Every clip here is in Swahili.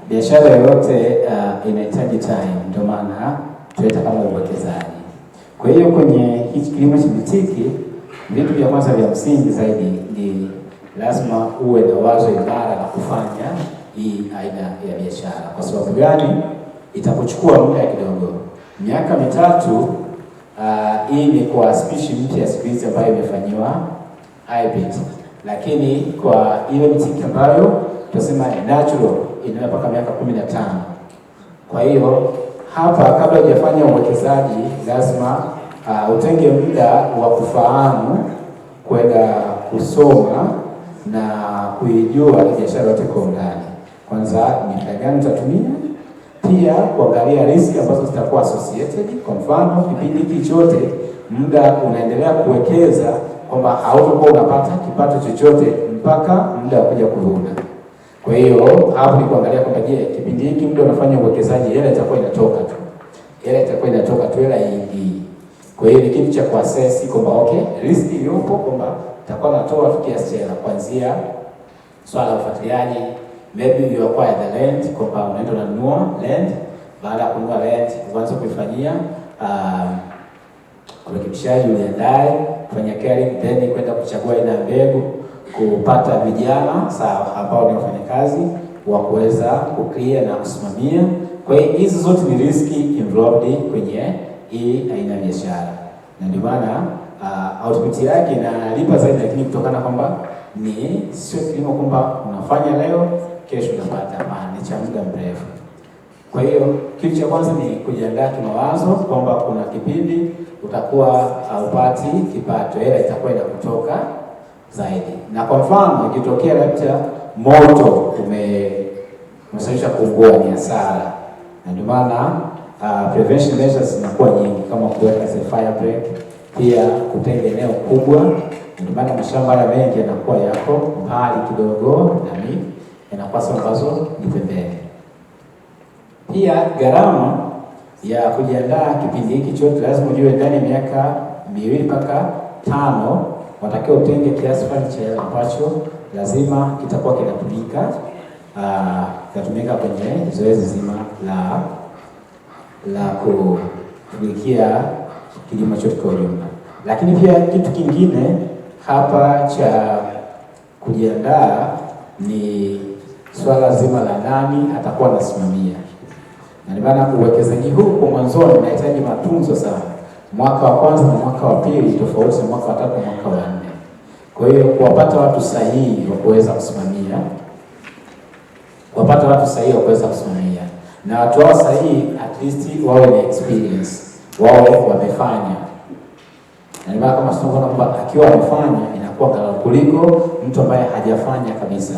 Biashara yoyote inahitaji time, ndio maana tunaita kama uwekezaji. Kwa hiyo kwenye hichi kilimo cha boutique, vitu vya kwanza vya msingi zaidi ni lazima uwe na wazo imara la kufanya hii aina ya biashara. Kwa sababu gani? Itakuchukua muda kidogo, miaka 3. Hii ni kwa spishi mpya siku hizi ambayo imefanyiwa hybrid, lakini kwa ile boutique ambayo tunasema natural inaenda mpaka miaka 15. Kwa hiyo hapa, kabla hujafanya uwekezaji, lazima utenge muda wa kufahamu, kwenda kusoma na kuijua biashara yote kwa undani. Kwanza ni muda gani utatumia, pia kuangalia riski ambazo zitakuwa associated. Kwa mfano, kipindi hiki chote muda unaendelea kuwekeza, kwamba hautakuwa unapata kipato chochote mpaka muda wa kuja kuvuna. Kwa hiyo hapo ni kuangalia kwamba je, kipindi hiki muda unafanya uwekezaji, hela itakuwa inatoka tu. Hela hii. Kwa hiyo ni kitu cha kuassess kwamba okay, risk iliyopo kwamba itakuwa natoa kiasi cha hela, kuanzia swala la ufuatiliaji, maybe you acquire the land, kwamba unaenda unanunua land. Baada ya kununua land, uanze kuifanyia urekebishaji, uliandae, kufanya caring, then kwenda kuchagua aina ya mbegu, kupata vijana sawa ambao ni wafanyakazi wa kuweza kuclear na kusimamia. Kwa hiyo hizi zote ni riski involved kwenye hii aina ya biashara, na ndio maana output yake inalipa zaidi, lakini kutokana kwamba ni sio kilimo kwamba unafanya leo kesho unapata, ni cha muda mrefu. Kwa hiyo kitu cha kwanza ni kujiandaa kimawazo kwamba kuna kipindi utakuwa haupati kipato, hela itakuwa inakutoka zaidi. Na kwa mfano ikitokea labda moto umesababisha kuungua, ni hasara, na ndio maana prevention measures zinakuwa nyingi, kama kuweka fire break, pia kutenga eneo kubwa. Ndio maana mashamba ya mengi yanakuwa yako mbali kidogo na mimi, yanakuwa sio ambazo ni pembeni. Pia gharama ya kujiandaa kipindi hiki chote, lazima ujue ndani ya miaka 2 mpaka 5 watakiwa utenge kiasi fulani cha hela ambacho lazima kitakuwa kinatumika kwenye zoezi zima la kufikia kilimo chote kwa ujumla. Lakini pia kitu kingine hapa cha kujiandaa ni swala zima la nani atakuwa anasimamia. Na ndio maana uwekezaji huu kwa mwanzoni unahitaji matunzo sana. Mwaka wa kwanza na mwaka wa pili tofauti na mwaka wa 3 na mwaka wa 4. Kwa hiyo kuwapata watu sahihi wa kuweza kusimamia, na watu hao sahihi at least wawe na experience, wawe wamefanya. Na ndio kama tunaona kwamba akiwa amefanya inakuwa kala kuliko mtu ambaye hajafanya kabisa.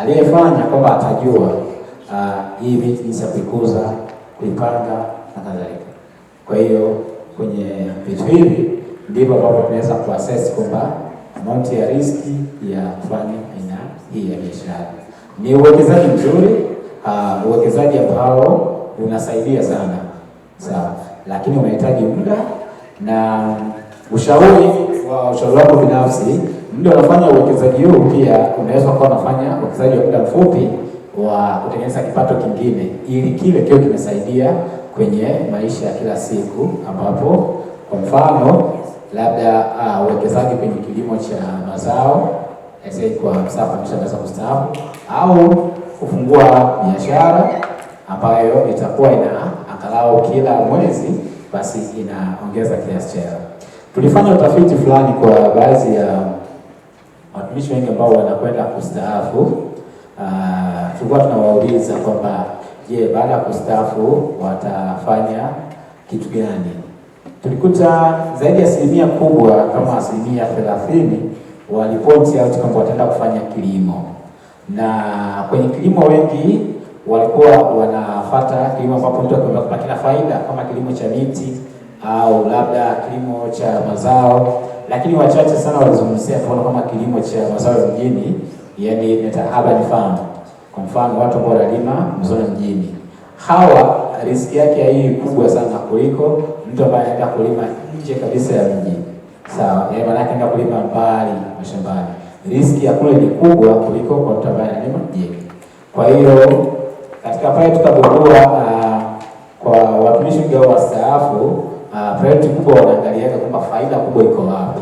Aliyefanya kwamba atajua hii vitu jinsi ya kuikuza, kuipanga na kadhalika. Kwa hiyo kwenye vitu hivi ndivyo ambapo tunaweza kuassess kwamba amount ya riski ya kufanya aina hii ya biashara. Ni uwekezaji mzuri, uwekezaji ambao unasaidia sana. Sawa, lakini unahitaji muda na ushauri wako binafsi. Ndio unafanya uwekezaji huu, pia unaweza kuwa unafanya uwekezaji wa muda mfupi wa kutengeneza kipato kingine, ili kile kio kimesaidia kwenye maisha ya kila siku, ambapo kwa mfano labda uwekezaji kwenye kilimo cha mazao kwa msafa ameshaweza kustaafu, au kufungua biashara ambayo itakuwa ina angalau kila mwezi basi inaongeza kiasi cha hela. Tulifanya utafiti fulani kwa baadhi ya watumishi wengi ambao wanakwenda kustaafu. Tulikuwa tunawauliza kwamba je, baada ya kustaafu watafanya kitu gani? Tulikuta zaidi ya asilimia kubwa, kama 30%, walipoti out kwamba wataenda kufanya kilimo. Na kwenye kilimo wengi walikuwa wanafuata kilimo ambapo mtu akipata faida, kama kilimo cha miti au labda kilimo cha mazao, lakini wachache sana walizungumzia kama kilimo cha mazao mjini, yani urban farm. Kwa mfano watu ambao wanalima mzoni mjini, hawa riski yake hii kubwa sana kuliko mtu ambaye anaenda kulima nje kabisa ya mji. Sawa, yeye maana anaenda kulima mbali mashambani. Riski ya kule ni kubwa kuliko kwa mtu ambaye analima mjini. Kwa hiyo katika pale tukagundua kwa watumishi wengi wa wastaafu priority kubwa wanaangalia kwamba faida kubwa iko wapi,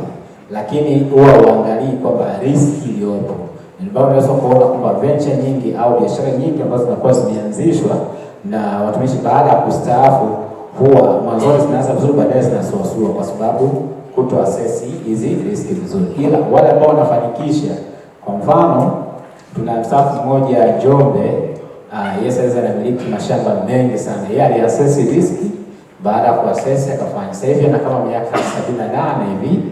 lakini huwa waangalii kwamba riski iliyopo. Ndio unaweza kuona kwamba venture nyingi au biashara nyingi ambazo zinakuwa zimeanzishwa na watumishi baada ya kustaafu huwa mwanzo zinaanza vizuri, baadaye zinasuasua kwa sababu kuto assess hizi riski vizuri. Ila wale ambao wanafanikisha, kwa mfano tuna mstaafu mmoja Njombe, yeye anamiliki mashamba mengi sana. Yeye aliassess riski, baada ya kuassess akafanya. Sasa hivi ana kama miaka 78 hivi,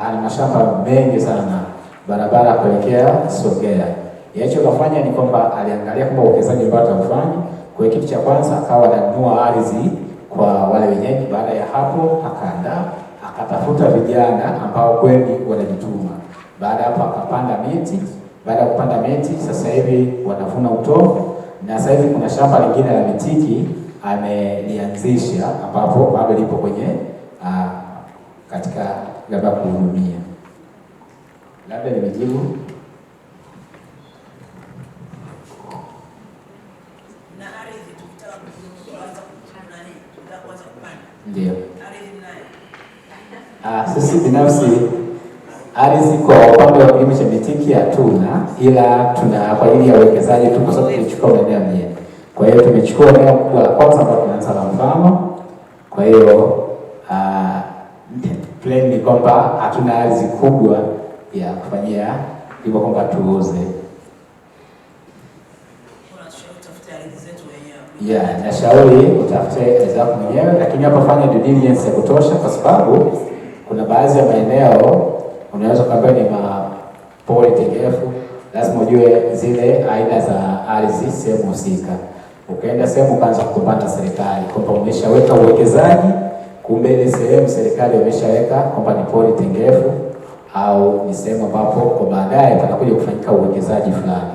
ana mashamba mengi sana barabara kuelekea Songea. Yeye kafanya ni kwamba aliangalia kwamba uwekezaji ambao atamfanya, kwa kitu cha kwanza akawa ananunua ardhi kwa wale wenyeji. Baada ya hapo akaandaa, akatafuta vijana ambao kweli wanajituma. Baada hapo akapanda miti. Baada ya kupanda miti, sasa hivi wanavuna utovu, na sasa hivi kuna shamba lingine la mitiki amelianzisha ambapo bado lipo kwenye katika labda kuhudumia. Labda nimejibu. Na ardhi tukitaka kuanza kupanda. Ndio. Ardhi nayo. Sisi binafsi ardhi kwa upande wa kilimo cha mitiki hatuna, ila tuna kwa ajili ya uwekezaji tu, kwa sababu tulichukua maeneo mengi. Kwa hiyo tumechukua eneo kubwa la kwanza ambalo tunaanza na mfano. Kwa hiyo plan ni kwamba hatuna ardhi kubwa ya kufanyia hivyo kwamba tuuze. Nashauri utafute zako mwenyewe, lakini hapa fanya due diligence ya kutosha, kwa sababu kuna baadhi ya maeneo unaweza kuambia ni mapori tengefu. Lazima ujue zile aina za ardhi sehemu husika. Ukaenda sehemu ukaanza kugombana serikali kwamba umeshaweka uwekezaji, kumbe ile sehemu serikali imeshaweka kwamba ni pori tengefu au ni sehemu ambapo kwa baadaye patakuja kufanyika uwekezaji fulani.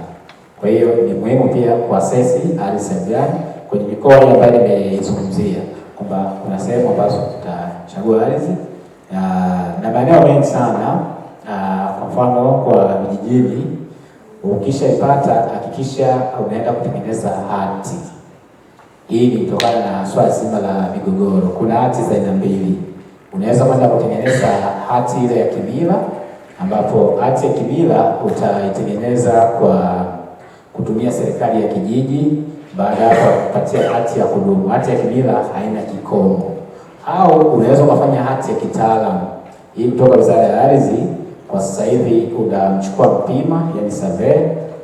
Kwa hiyo ni muhimu pia kuassess ardhi gani kwenye mikoa ambayo nimeizungumzia, kwamba kuna sehemu ambazo tutachagua ardhi na maeneo mengi sana. Kwa mfano kwa vijijini, ukishaipata hakikisha unaenda kutengeneza hati. Hii ni kutokana na swala zima la migogoro. Kuna hati za aina mbili. Unaweza kwenda kutengeneza hati ile ya kimila, ambapo hati ya kimila utaitengeneza kwa kutumia serikali ya kijiji. Baada ya kupatia hati ya kudumu. Hati ya kimila haina kikomo. Au unaweza kufanya hati ya kitaalamu. Hii kutoka Wizara ya Ardhi. Kwa sasa hivi unamchukua mpima, yani survey,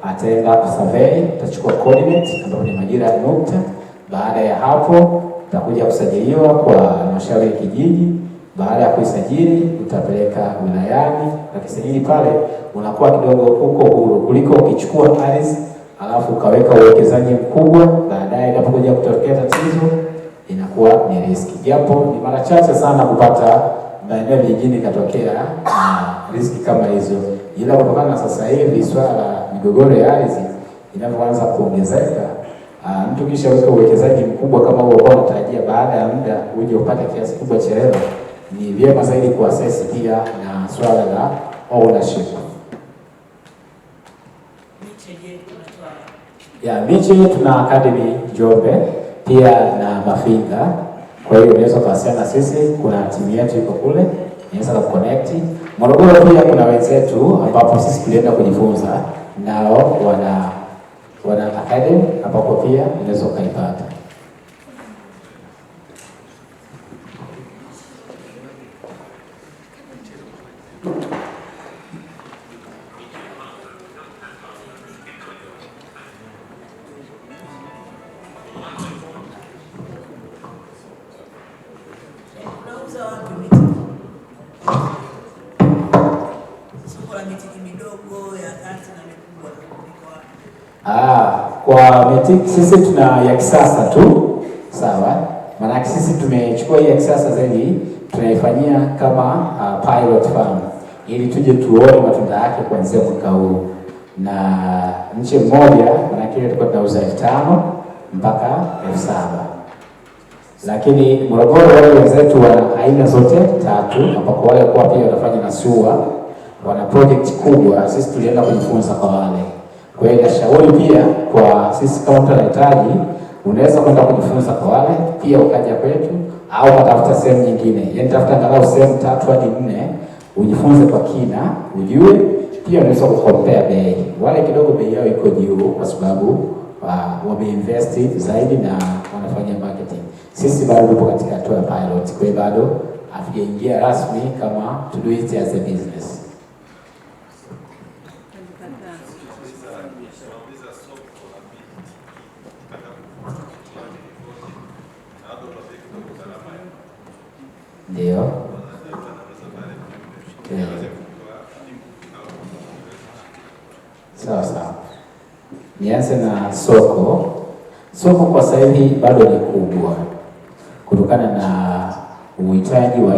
ataenda kusurvey, utachukua coordinate ambapo ni majira ya nukta. Baada ya hapo utakuja kusajiliwa kwa halmashauri ya kijiji. Baada ya kuisajili utapeleka wilayani, ukisajili pale unakuwa kidogo huko huru kuliko ukichukua ardhi alafu ukaweka uwekezaji mkubwa, baadaye inapokuja kutokea tatizo inakuwa ni riski. Japo ni mara chache sana kupata maeneo vijijini katokea riski kama hizo, ila kutokana na sasa hivi swala la migogoro ya ardhi inapoanza kuongezeka, mtu kisha weka uwekezaji mkubwa kama huo kwa unatarajia baada ya muda uje upate kiasi kubwa cha hela, ni vyema zaidi kuassess pia na swala la ownership. Miche tuna academy Njombe pia na Mafinga. Kwa hiyo unaweza kuwasiliana na sisi, kuna timu yetu iko kule, inaweza kuconnect. Morogoro pia kuna wenzetu ambapo sisi tulienda kujifunza nao, wana academy ambapo pia unaweza kuipata. Kwa mitiki sisi tuna ya kisasa tu, sawa? Maana sisi tumechukua hii ya kisasa zaidi, tunaifanyia kama pilot farm ili tuje tuone matunda yake kuanzia mwaka huu. Na nchi mmoja maana kile tulikuwa tunauza 5,000 mpaka 7,000. Lakini Morogoro wale wenzetu wana aina zote 3, ambapo wale kwa pia wanafanya na SUA, wana project kubwa. Sisi tulienda kujifunza kwa wale. Kwa hiyo nashauri pia kwa sisi kama mtu anahitaji, unaweza kwenda kujifunza kwa wale, pia ukaja kwetu au kutafuta sehemu nyingine. Yaani tafuta angalau sehemu 3 hadi 4 ujifunze kwa kina, ujue. Pia unaweza kukompea bei. Wale kidogo bei yao iko juu kwa sababu wameinvest zaidi na wanafanya marketing. Sisi bado tupo katika hatua ya pilot, kwa hiyo bado hatujaingia rasmi kama to do it as a business. Ndio. Sawa sawa. Nianze na soko. Soko kwa sasa hivi bado ni kubwa kutokana na uhitaji wa